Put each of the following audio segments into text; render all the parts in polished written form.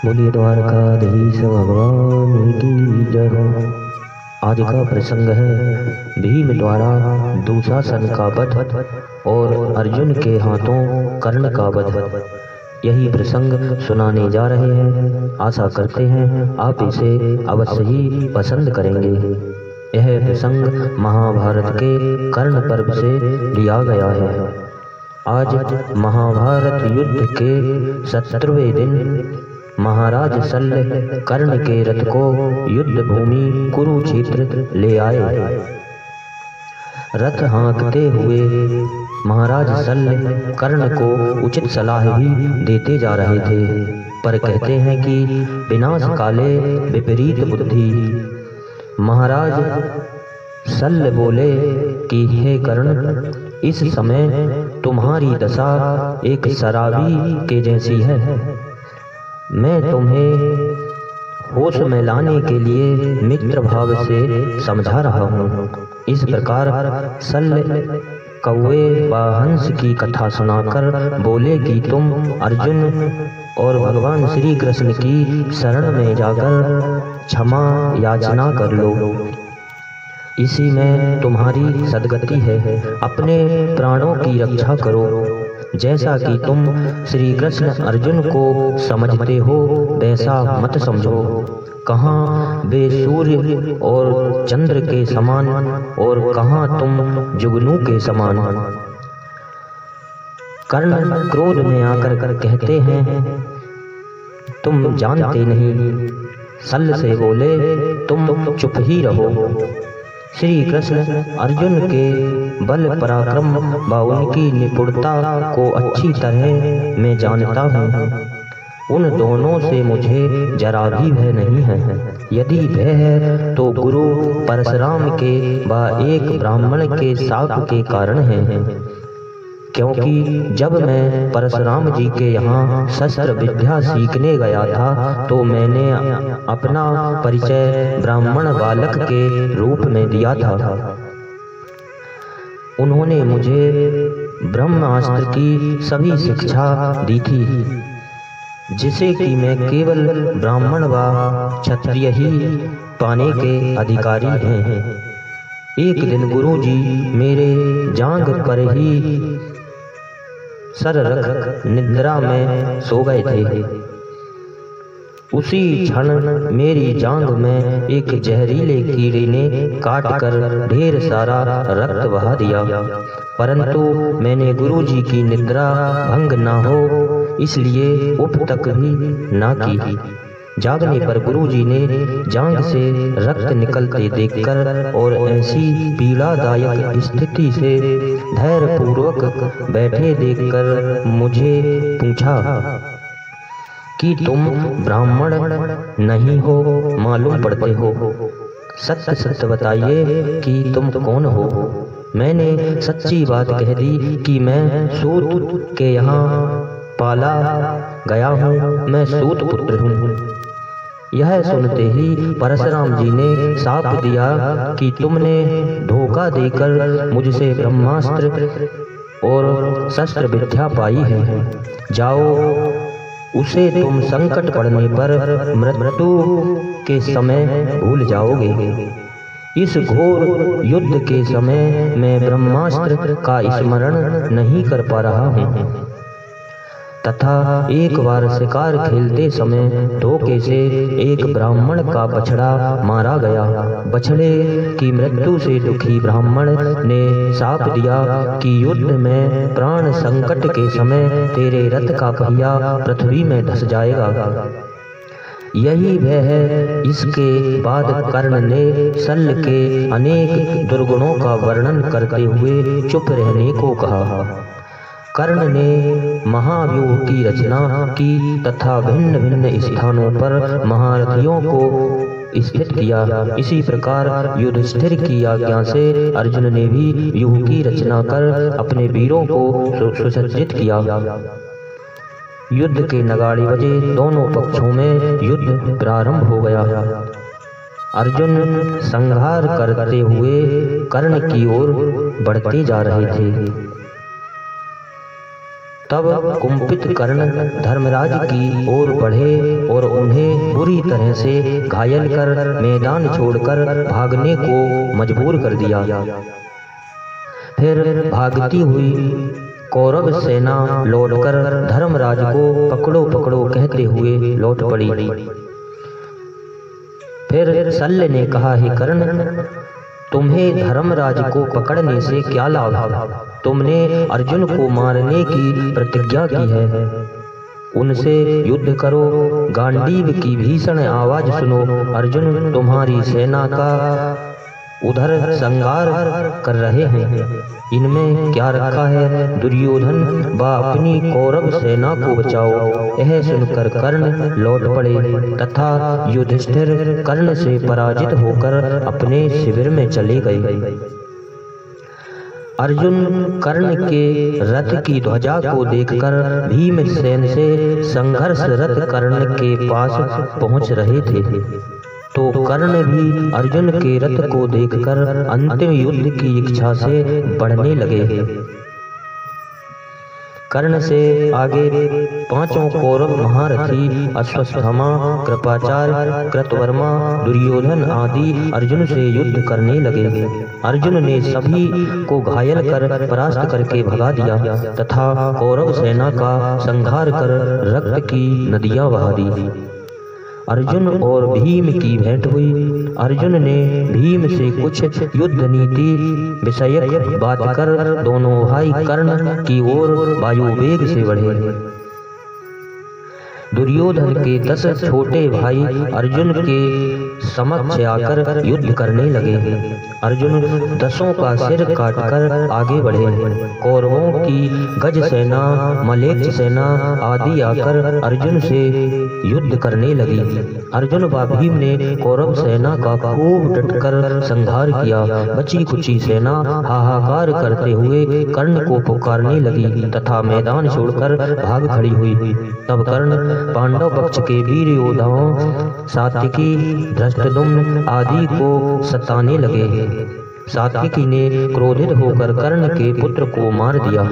बोलिए द्वारकाधीश भगवान की जय। आज का प्रसंग है भीम द्वारा दुशासन का वध और अर्जुन के हाथों कर्ण का वध। यही प्रसंग सुनाने जा रहे हैं। आशा करते हैं आप इसे अवश्य ही पसंद करेंगे। यह प्रसंग महाभारत के कर्ण पर्व से लिया गया है। आज महाभारत युद्ध के 17वें दिन महाराज शल्य कर्ण के रथ को युद्ध भूमि कुरुक्षेत्र ले आए। रथ हाँकते हुए महाराज शल्य कर्ण को उचित सलाह भी देते जा रहे थे, पर कहते हैं कि विनाश काले विपरीत बुद्धि। महाराज शल्य बोले कि हे कर्ण, इस समय तुम्हारी दशा एक शराबी के जैसी है। मैं तुम्हें होश में लाने के लिए मित्र भाव से समझा रहा हूँ। इस प्रकार शल्य कौवे व हंस की कथा सुनाकर बोले कि तुम अर्जुन और भगवान श्री कृष्ण की शरण में जाकर क्षमा याचना कर लो, इसी में तुम्हारी सद्गति है। अपने प्राणों की रक्षा करो। जैसा कि तुम श्री कृष्ण अर्जुन को समझते हो वैसा मत समझो। कहाँ वे सूर्य और चंद्र के समान और कहाँ तुम जुगनू के समान। कर्ण क्रोध में आकर कहते हैं तुम जानते नहीं। शल्य से बोले तुम चुप ही रहो। श्री कृष्ण अर्जुन के बल पराक्रम व उनकी निपुणता को अच्छी तरह मैं जानता हूँ। उन दोनों से मुझे जरा भी भय नहीं है। यदि भय है तो गुरु परशुराम के व एक ब्राह्मण के शाप के कारण है। क्योंकि जब मैं परशुराम जी के यहाँ शस्त्र विद्या सीखने गया था तो मैंने अपना परिचय ब्राह्मण बालक के रूप में दिया था। उन्होंने मुझे ब्रह्मास्त्र की सभी शिक्षा दी थी, जिसे कि मैं केवल ब्राह्मण व क्षत्रिय ही पाने के अधिकारी हैं। एक दिन गुरुजी मेरे जांघ पर ही सर रख निद्रा में सो गए थे। उसी क्षण मेरी जांघ में एक जहरीले कीड़े ने काट कर ढेर सारा रक्त बहा दिया, परंतु मैंने गुरुजी की निद्रा भंग न हो इसलिए उप तक भी ना की। जागने पर गुरुजी ने जांघ से रक्त निकलते देखकर और ऐसी पीड़ादायक स्थिति से धैर्य पूर्वक बैठे देखकर मुझे पूछा कि तुम ब्राह्मण नहीं हो मालूम पड़ते हो, सत्य सत्य बताइए कि तुम कौन हो। मैंने सच्ची बात कह दी कि मैं सूत के यहाँ पाला गया हूँ, मैं सूत पुत्र हूँ। यह सुनते ही परशुराम जी ने शाप दिया कि तुमने धोखा देकर मुझसे ब्रह्मास्त्र और शस्त्र विद्या पाई है। जाओ, उसे तुम संकट पड़ने पर मृत्यु के समय भूल जाओगे। इस घोर युद्ध के समय मैं ब्रह्मास्त्र का स्मरण नहीं कर पा रहा हूँ तथा एक बार शिकार खेलते समय धोखे से एक ब्राह्मण का बछड़ा मारा गया। बछड़े की मृत्यु से दुखी ब्राह्मण ने शाप दिया कि युद्ध में प्राण संकट के समय तेरे रथ का पहिया पृथ्वी में धंस जाएगा। यही भय है। इसके बाद कर्ण ने शल्य के अनेक दुर्गुणों का वर्णन करते हुए चुप रहने को कहा। कर्ण ने महाव्यूह की रचना की तथा भिन्न भिन्न स्थानों पर महारथियों को स्थित किया। इसी प्रकार युधिष्ठिर की आज्ञा से अर्जुन ने भी व्यूह की रचना कर अपने वीरों को सुसज्जित किया। युद्ध के नगाड़े बजे, दोनों पक्षों में युद्ध प्रारंभ हो गया। अर्जुन संहार करते हुए कर्ण की ओर बढ़ते जा रहे थे। तब कुंपित कर्ण धर्मराज की ओर बढ़े और उन्हें बुरी तरह से घायल कर मैदान छोड़कर भागने को मजबूर कर दिया। फिर भागती हुई कौरव सेना लौटकर धर्मराज को पकड़ो पकड़ो कहते हुए लौट पड़ी। फिर शल्य ने कहा, हे कर्ण, तुम्हें धर्मराज को पकड़ने से क्या लाभ? तुमने अर्जुन को मारने की प्रतिज्ञा की है। उनसे युद्ध करो। गांडीव की भीषण आवाज सुनो। अर्जुन तुम्हारी सेना का उधर संगार कर रहे हैं। इनमें क्या रखा है? दुर्योधन व अपनी कौरव सेना को बचाओ। यह सुनकर कर्ण लौट पड़े तथा युधिष्ठिर कर्ण से पराजित होकर अपने शिविर में चले गए। अर्जुन कर्ण के रथ की ध्वजा को देखकर भीमसेन से संघर्षरत कर्ण के पास पहुंच रहे थे, तो कर्ण भी अर्जुन के रथ को देखकर अंतिम युद्ध की इच्छा से बढ़ने लगे। कर्ण से आगे पांचों कौरव महारथी अश्वत्थामा, कृपाचार्य, कृतवर्मा, दुर्योधन आदि अर्जुन से युद्ध करने लगे। अर्जुन ने सभी को घायल कर परास्त करके भगा दिया तथा कौरव सेना का संहार कर रक्त की नदियां बहा दी। अर्जुन और भीम की भेंट हुई। अर्जुन ने भीम से कुछ युद्ध नीति विषयक बात कर दोनों भाई कर्ण की ओर वायु वेग से बढ़े। दुर्योधन के 10 छोटे भाई अर्जुन के समक्ष आकर युद्ध करने लगे। अर्जुन 10 का सिर काटकर आगे बढ़े। कौरवों की गज सेना, मलेच्छ सेना आदि आकर अर्जुन से युद्ध करने लगी। अर्जुन व भीम ने कौरव सेना का खूब डटकर संहार किया। बची कुची सेना हाहाकार करते हुए कर्ण को पुकारने लगी तथा मैदान छोड़कर भाग खड़ी हुई। तब कर्ण पांडव पक्ष के वीर योद्धाओं सात्विकी, धृष्टद्युम्न आदि को सताने लगे। सात्विकी ने क्रोधित होकर कर्ण के पुत्र को मार दिया।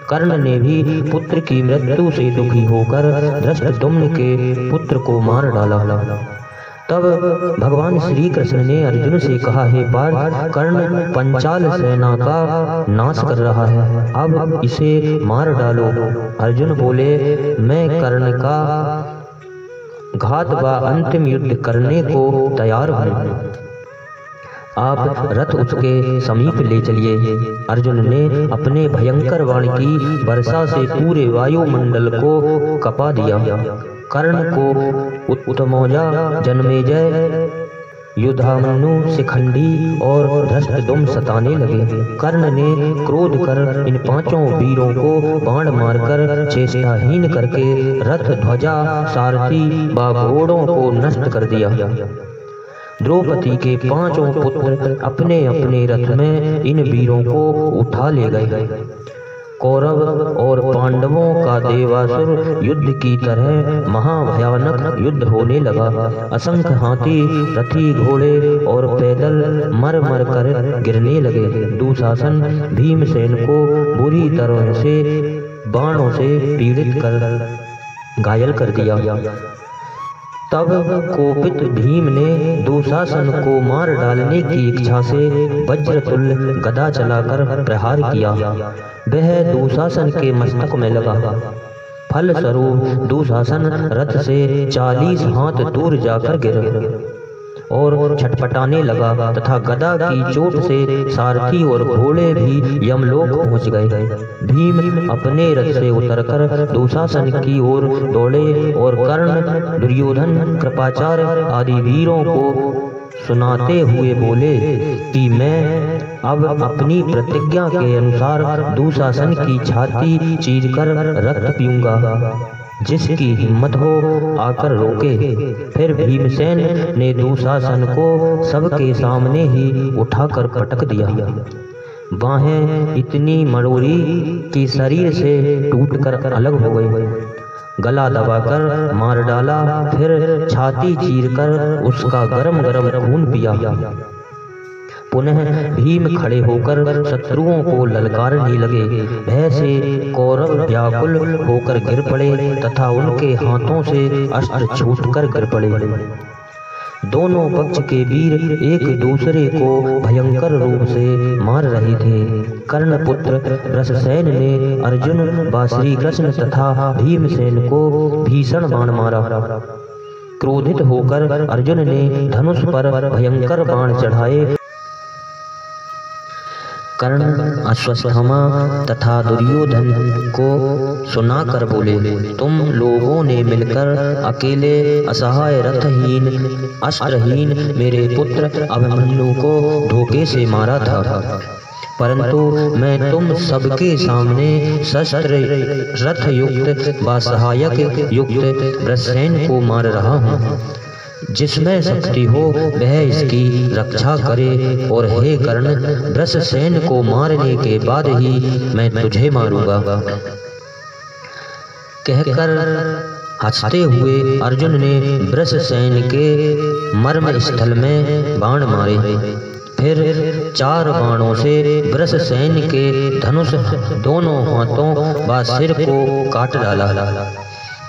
कर्ण ने भी पुत्र की मृत्यु से दुखी होकर धृष्टद्युम्न के पुत्र को मार डाला। तब भगवान श्री कृष्ण ने अर्जुन से कहा, हे पार्थ, कर्ण पंचाल सेना का नाश कर रहा है, अब इसे मार डालो। अर्जुन बोले, मैं कर्ण का घात व अंतिम युद्ध करने को तैयार हूँ। आप रथ उसके समीप ले चलिए। अर्जुन ने अपने भयंकर बाण की वर्षा से पूरे वायुमंडल को कपा दिया। कर्ण को उत्तमौजा, जन्मेजय, युधामन्यु, शिखंडी और धृष्टद्युम्न सताने लगे। कर्ण ने क्रोध कर इन पांचों वीरों को बाण मारकर चेष्टाहीन करके रथ, ध्वजा, सारथी व घोड़ों को नष्ट कर दिया। द्रौपदी के 5 पुत्र अपने अपने रथ में इन वीरों को उठा ले गए। कौरव और पांडवों का देवासुर युद्ध की तरह महाभयानक युद्ध होने लगा। असंख्य हाथी, रथी, घोड़े और पैदल मर मर कर गिरने लगे। दुशासन भीमसेन को बुरी तरह से बाणों से पीड़ित कर घायल कर दिया। तब कोपित भीम ने दुशासन को मार डालने की इच्छा से वज्रतुल्य गदा चलाकर प्रहार किया। वह दुशासन के मस्तक में लगा। फलस्वरूप दुशासन रथ से 40 हाथ दूर जाकर गिर और छटपटाने लगा तथा गदा की चोट से सारथी और घोड़े भी यमलोक पहुंच गए। भीम अपने रथ से उतरकर दुशासन की ओर दौड़े और कर्ण, दुर्योधन, कृपाचार्य आदि वीरों को सुनाते हुए बोले कि मैं अब अपनी प्रतिज्ञा के अनुसार दुशासन की छाती चीरकर रक्त पीऊंगा। जिसकी हिम्मत हो आकर रोके। फिर भीमसेन ने दुशासन को सबके सामने ही उठाकर पटक दिया। बाहें इतनी मरोड़ी कि शरीर से टूटकर अलग हो गई। गला दबाकर मार डाला। फिर छाती चीरकर उसका गरम गरम खून पिया। पुनः भीम खड़े होकर शत्रुओं को ललकारने लगे। भय से कौरव व्याकुल होकर गिर पड़े तथा उनके हाथों से अस्त्र छूटकर गिर पड़े। दोनों पक्ष के वीर एक दूसरे को भयंकर रूप से मार रहे थे। कर्णपुत्र रससेन ने अर्जुन व श्री कृष्ण तथा भीमसेन को भीषण बाण मारा। क्रोधित होकर अर्जुन ने धनुष पर भयंकर बाण चढ़ाए। कर्ण, अश्वत्थामा तथा दुर्योधन को सुनाकर बोले, तुम लोगों ने मिलकर अकेले असहाय रथहीन अस्त्रहीन मेरे पुत्र अभिमन्यु को धोखे से मारा था, परंतु मैं तुम सबके सामने शस्त्र रथ युक्त व सहायक युक्त वृषसेन को मार रहा हूँ। जिसमें शक्ति हो वह इसकी रक्षा करे, और हे कर्ण, वृषसेन को मारने के बाद ही मैं तुझे मारूंगा। कहकर हंसते हुए अर्जुन ने वृषसेन के मर्म स्थल में बाण मारे। फिर 4 बाणों से वृषसेन के धनुष दोनों हाथों व सिर को काट डाला।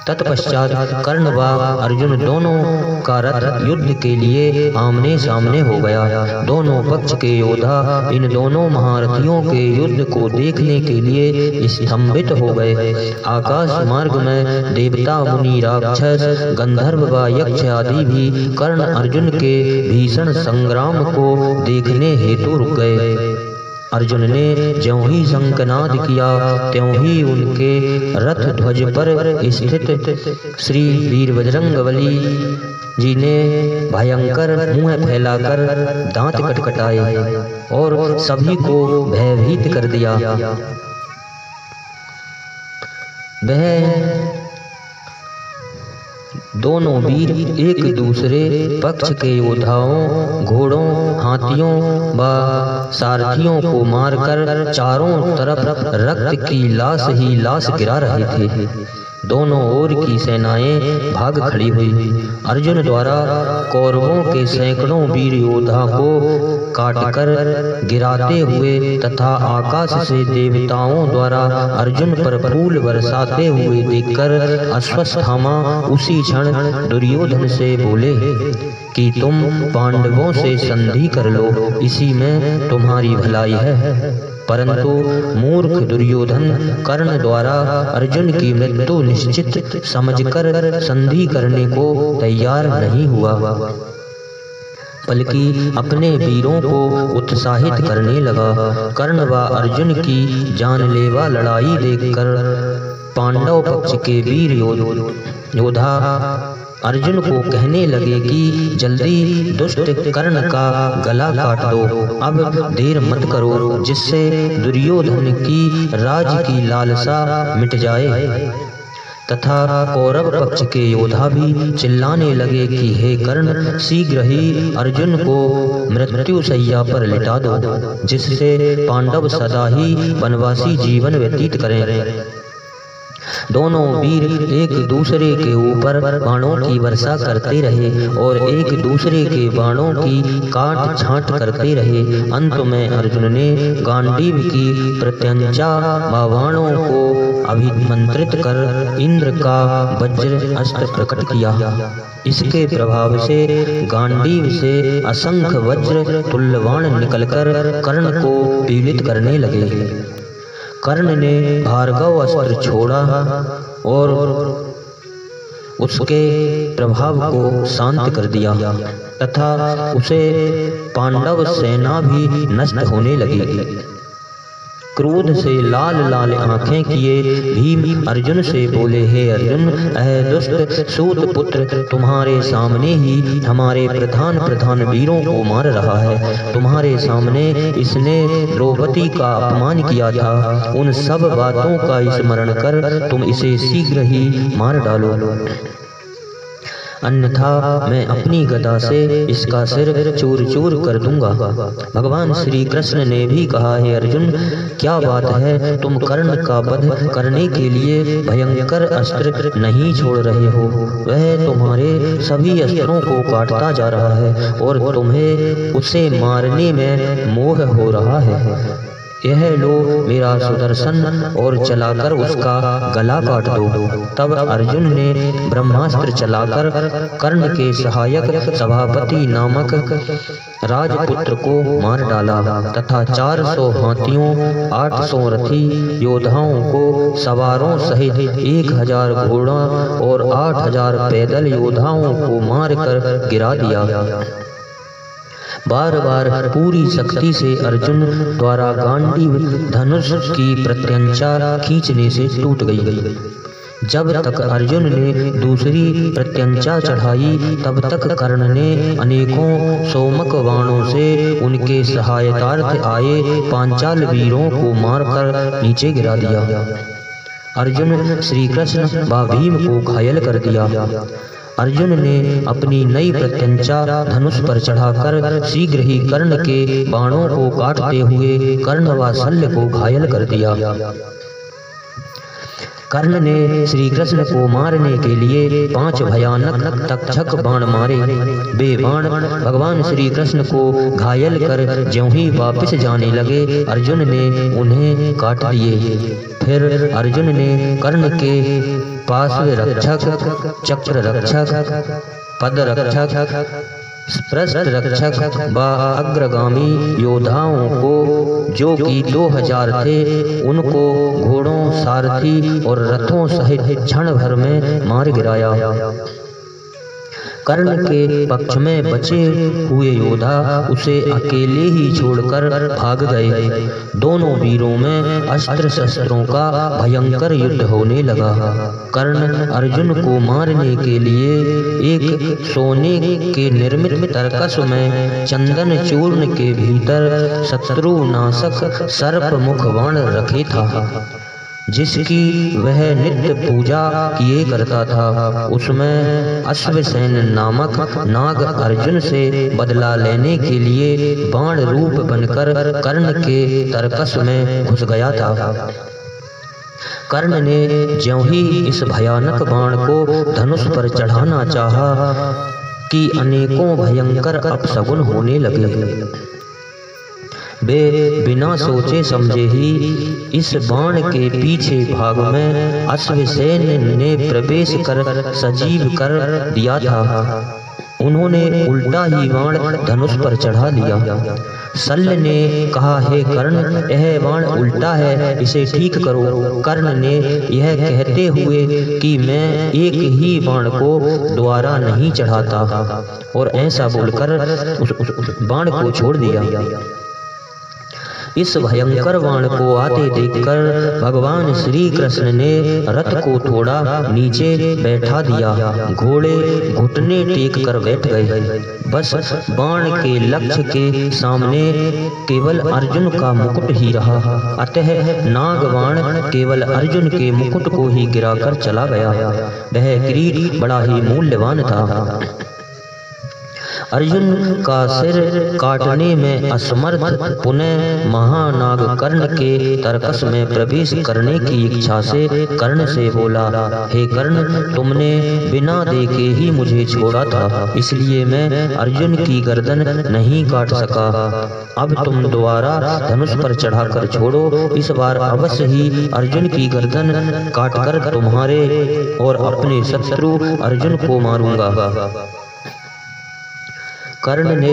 तत्पश्चात कर्ण व अर्जुन दोनों का रथ युद्ध के लिए आमने सामने हो गया। दोनों पक्ष के योद्धा इन दोनों महारथियों के युद्ध को देखने के लिए स्तंभित हो गए। आकाश मार्ग में देवता, मुनि, राक्षस, गंधर्व व यक्ष आदि भी कर्ण अर्जुन के भीषण संग्राम को देखने हेतु रुक गए। अर्जुन ने ज्यों ही शंखनाद किया त्यों ही उनके रथ ध्वज पर स्थित श्री वीर बजरंगबली जी ने भयंकर मुंह फैलाकर दांत कटकटाए और सभी को भयभीत कर दिया। वह दोनों वीर एक दूसरे पक्ष के योद्धाओं, घोड़ों, हाथियों व सारथियों को मारकर चारों तरफ रक्त की लाश ही लाश गिरा रहे थे। दोनों ओर की सेनाएं भाग खड़ी हुई। अर्जुन द्वारा कौरवों के सैकड़ों वीर योद्धा को काटकर गिराते हुए तथा आकाश से देवताओं द्वारा अर्जुन पर फूल बरसाते हुए देखकर अश्वत्थामा उसी क्षण दुर्योधन से बोले कि तुम पांडवों से संधि कर लो, इसी में तुम्हारी भलाई है। परंतु मूर्ख दुर्योधन कर्ण द्वारा अर्जुन की मृत्यु निश्चित समझकर संधि करने को तैयार नहीं हुआ, बल्कि अपने वीरों को उत्साहित करने लगा। कर्ण व अर्जुन की जानलेवा लड़ाई देखकर पांडव पक्ष के वीर योद्धा अर्जुन को कहने लगे कि जल्दी दुष्ट कर्ण का गला काट दो, अब देर मत करो, जिससे दुर्योधन की राज की लालसा मिट जाए। तथा कौरव पक्ष के योद्धा भी चिल्लाने लगे कि हे कर्ण, शीघ्र ही अर्जुन को मृत्यु शैया पर लिटा दो, जिससे पांडव सदा ही वनवासी जीवन व्यतीत करें। दोनों वीर एक दूसरे के ऊपर बाणों की वर्षा करते रहे और एक दूसरे के बाणों की काट छांट करते रहे। अंत में अर्जुन ने गांडीव की प्रत्यंचा व बाणों को अभिमंत्रित कर इंद्र का वज्र अस्त्र प्रकट किया। इसके प्रभाव से गांडीव से असंख्य वज्र तुल्यबाण निकलकर कर्ण को पीड़ित करने लगे। कर्ण ने भार्गव अस्त्र छोड़ा और उसके प्रभाव को शांत कर दिया तथा उसे पांडव सेना भी नष्ट होने लगी। क्रोध से लाल लाल आंखें किए भीम अर्जुन से बोले, हे अर्जुन, दुष्ट सूत पुत्र तुम्हारे सामने ही हमारे प्रधान वीरों को मार रहा है। तुम्हारे सामने इसने द्रौपदी का अपमान किया था। उन सब बातों का स्मरण कर तुम इसे शीघ्र ही मार डालो। अन्यथा मैं अपनी गदा से इसका सिर चूर चूर कर दूंगा। भगवान श्री कृष्ण ने भी कहा, हे अर्जुन, क्या बात है, तुम कर्ण का वध करने के लिए भयंकर अस्त्र नहीं छोड़ रहे हो। वह तुम्हारे सभी अस्त्रों को काटता जा रहा है और तुम्हें उसे मारने में मोह हो रहा है। यह लो मेरा सुदर्शन और चलाकर उसका गला काट दो। तब अर्जुन ने ब्रह्मास्त्र चलाकर कर्ण के सहायक सभापति नामक राजपुत्र को मार डाला तथा 400 हाथियों, 800 रथी योद्धाओं को सवारों सहित 1000 घोड़ा और 8000 पैदल योद्धाओं को मारकर गिरा दिया। बार बार पूरी शक्ति से अर्जुन द्वारा गांडीव धनुष की प्रत्यंचा खींचने से टूट गई। जब तक अर्जुन ने दूसरी प्रत्यंचा चढ़ाई तब तक कर्ण ने अनेकों सोमक बाणों से उनके सहायतार्थ आए पांचाल वीरों को मारकर नीचे गिरा दिया। अर्जुन श्री कृष्ण व भीम को घायल कर दिया। अर्जुन ने अपनी नई प्रत्यंचा धनुष पर चढ़ाकर शीघ्र ही कर्ण के बाणों को काटते हुए कर्ण व शल्य को घायल कर दिया। कर्ण ने श्री कृष्ण को मारने के लिए 5 भयानक तक्षक बाण मारे। वे बाण भगवान श्री कृष्ण को घायल कर ज्यों ही वापस जाने लगे, अर्जुन ने उन्हें काट दिए। फिर अर्जुन ने कर्ण के पार्श्व रक्षक, चक्र रक्षक, पद रक्षक, पृष्ठ रक्षक व अग्रगामी योद्धाओं को, जो कि 2000 थे, उनको घोड़ों, सारथी और रथों सहित क्षण भर में मार गिराया। कर्ण के पक्ष में बचे हुए योद्धा उसे अकेले ही छोड़कर भाग गए। दोनों वीरों में अस्त्र शस्त्रों का भयंकर युद्ध होने लगा। कर्ण अर्जुन को मारने के लिए एक सोने के निर्मित तरकस में चंदन चूर्ण के भीतर शत्रुनाशक सर्प मुख बाण रखे था, जिसकी वह नित्य पूजा किए करता था। उसमें अश्वसेन नामक नाग अर्जुन से बदला लेने के लिए बाण रूप बनकर कर्ण के तरकस में घुस गया था। कर्ण ने ज्यों ही इस भयानक बाण को धनुष पर चढ़ाना चाहा कि अनेकों भयंकर अपशगुन होने लगे। वे बिना सोचे समझे ही इस बाण के पीछे भाग में अश्वसेन ने प्रवेश कर सजीव कर दिया था। उन्होंने उल्टा ही बाण धनुष पर चढ़ा लिया। शल्य ने कहा, हे कर्ण, यह बाण उल्टा है, इसे ठीक करो। कर्ण ने यह कहते हुए कि मैं एक ही बाण को दोबारा नहीं चढ़ाता, और ऐसा बोलकर उस बाण को छोड़ दिया। इस भयंकर बाण को आते देखकर भगवान श्री कृष्ण ने रथ को थोड़ा नीचे बैठा दिया। घोड़े घुटने टेक कर बैठ गए। बस बाण के लक्ष्य के सामने केवल अर्जुन का मुकुट ही रहा। अतः नाग बाण केवल अर्जुन के मुकुट को ही गिराकर चला गया। वह किरीट बड़ा ही मूल्यवान था। अर्जुन का सिर काटने में असमर्थ पुनः महानाग कर्ण के तरकस में प्रवेश करने की इच्छा से कर्ण से बोला, हे कर्ण, तुमने बिना देखे ही मुझे छोड़ा था, इसलिए मैं अर्जुन की गर्दन नहीं काट सका। अब तुम दोबारा धनुष पर चढ़ाकर छोड़ो, इस बार अवश्य ही अर्जुन की गर्दन काटकर तुम्हारे और अपने शत्रु अर्जुन को मारूंगा। कर्ण ने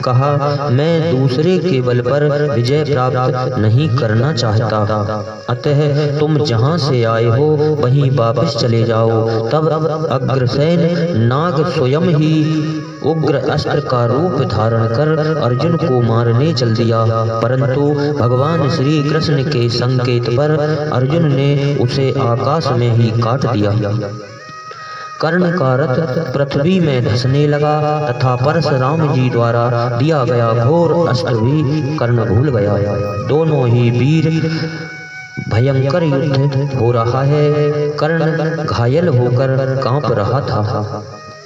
कहा, मैं दूसरे के बल पर विजय प्राप्त नहीं करना चाहता, अतः तुम जहां से आए हो वहीं वापस चले जाओ। तब अग्रसेन नाग स्वयं ही उग्र अस्त्र का रूप धारण कर अर्जुन को मारने चल दिया, परंतु भगवान श्री कृष्ण के संकेत पर अर्जुन ने उसे आकाश में ही काट दिया। कर्ण का रथ पृथ्वी में धंसने लगा तथा परशुराम जी द्वारा दिया गया घोर अस्त्र भी कर्ण भूल गया। दोनों ही वीर भयंकर युद्ध हो रहा है। कर्ण घायल होकर कांप रहा था।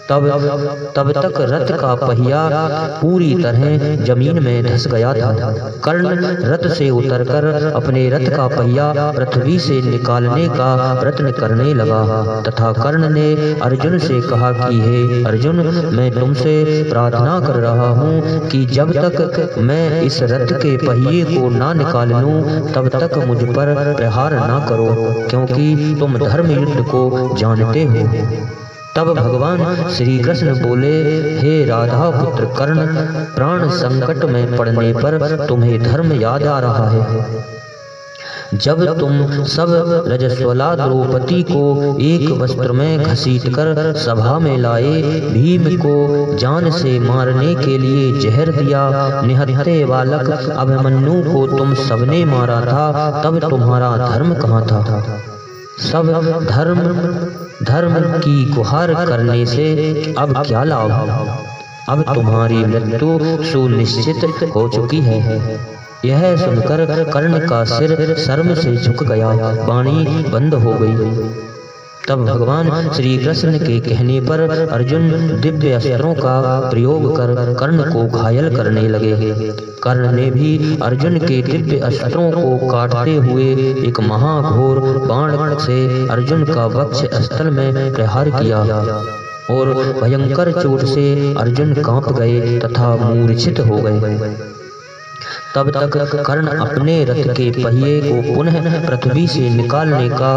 तब तक रथ का पहिया पूरी तरह जमीन में धंस गया था। कर्ण रथ से उतरकर अपने रथ का पहिया पृथ्वी से निकालने का प्रयत्न करने लगा तथा कर्ण ने अर्जुन से कहा कि हे अर्जुन, मैं तुमसे प्रार्थना कर रहा हूँ कि जब तक मैं इस रथ के पहिए को ना निकाल लूँ तब तक मुझ पर प्रहार ना करो, क्योंकि तुम धर्म युद्ध को जानते हो। तब भगवान श्री कृष्ण बोले, हे राधा पुत्र कर्ण, प्राण संकट में पड़ने पर तुम्हें धर्म याद आ रहा है। जब तुम सब रजस्वला द्रौपदी को एक वस्त्र में घसीटकर सभा में लाए, भीम को जान से मारने के लिए जहर दिया, निहत्थे बालक अभिमन्यु को तुम सबने मारा था, तब तुम्हारा धर्म कहाँ था? सब धर्म की गुहार करने से अब क्या लाभ? अब तुम्हारी मृत्यु सुनिश्चित हो चुकी है। यह सुनकर कर्ण का सिर शर्म से झुक गया, वाणी बंद हो गई। तब भगवान श्री कृष्ण के कहने पर अर्जुन दिव्य अस्त्रों का प्रयोग कर कर्ण को घायल करने लगे। कर्ण ने भी अर्जुन के दिव्य अस्त्रों को काटते हुए एक महाघोर बाण से अर्जुन का वक्ष स्थल में प्रहार किया और भयंकर चोट से अर्जुन कांप गए तथा मूर्छित हो गए। तब तक कर्ण अपने रथ के पहिए को पुनः पृथ्वी से निकालने का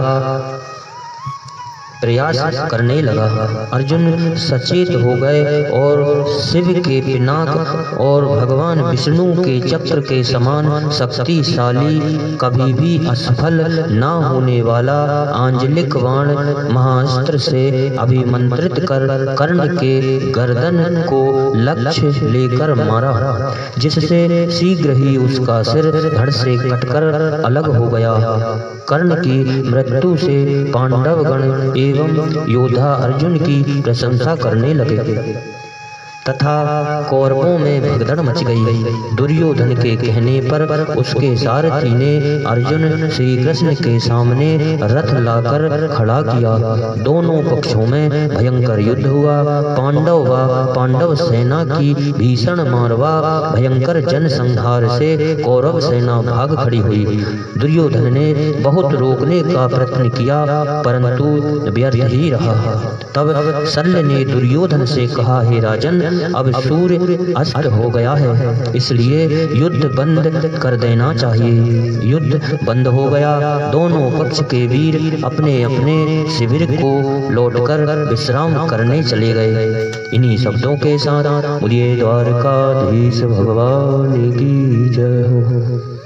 प्रयास करने लगा। अर्जुन सचेत हो गए और शिव के पिनाक और भगवान विष्णु के चक्र के समान शक्तिशाली, कभी भी असफल न होने वाला आंजलिक बाण महाअस्त्र से अभिमंत्रित कर कर्ण के गर्दन को लक्ष्य लेकर मारा, जिससे शीघ्र ही उसका सिर धड़ से कटकर अलग हो गया। कर्ण की मृत्यु से पांडवगण एवं योद्धा अर्जुन की प्रशंसा करने लगे तथा कौरवों में भगदड़ मच गई। दुर्योधन के कहने पर उसके सारथी ने अर्जुन श्री कृष्ण के सामने रथ लाकर खड़ा किया। दोनों पक्षों में भयंकर युद्ध हुआ। पांडव सेना की भीषण मारवा भयंकर जनसंहार से कौरव सेना भाग खड़ी हुई। दुर्योधन ने बहुत रोकने का प्रयत्न किया, परंतु व्यर्थ ही रहा। तब शल्य ने दुर्योधन से कहा, हे राजन, अब सूर्य अस्त हो गया है, इसलिए युद्ध बंद कर देना चाहिए। युद्ध बंद हो गया। दोनों पक्ष के वीर अपने अपने शिविर को लौटकर विश्राम करने चले गए। इन्हीं शब्दों के साथ बोलिए द्वारकाधीश भगवान की जय हो।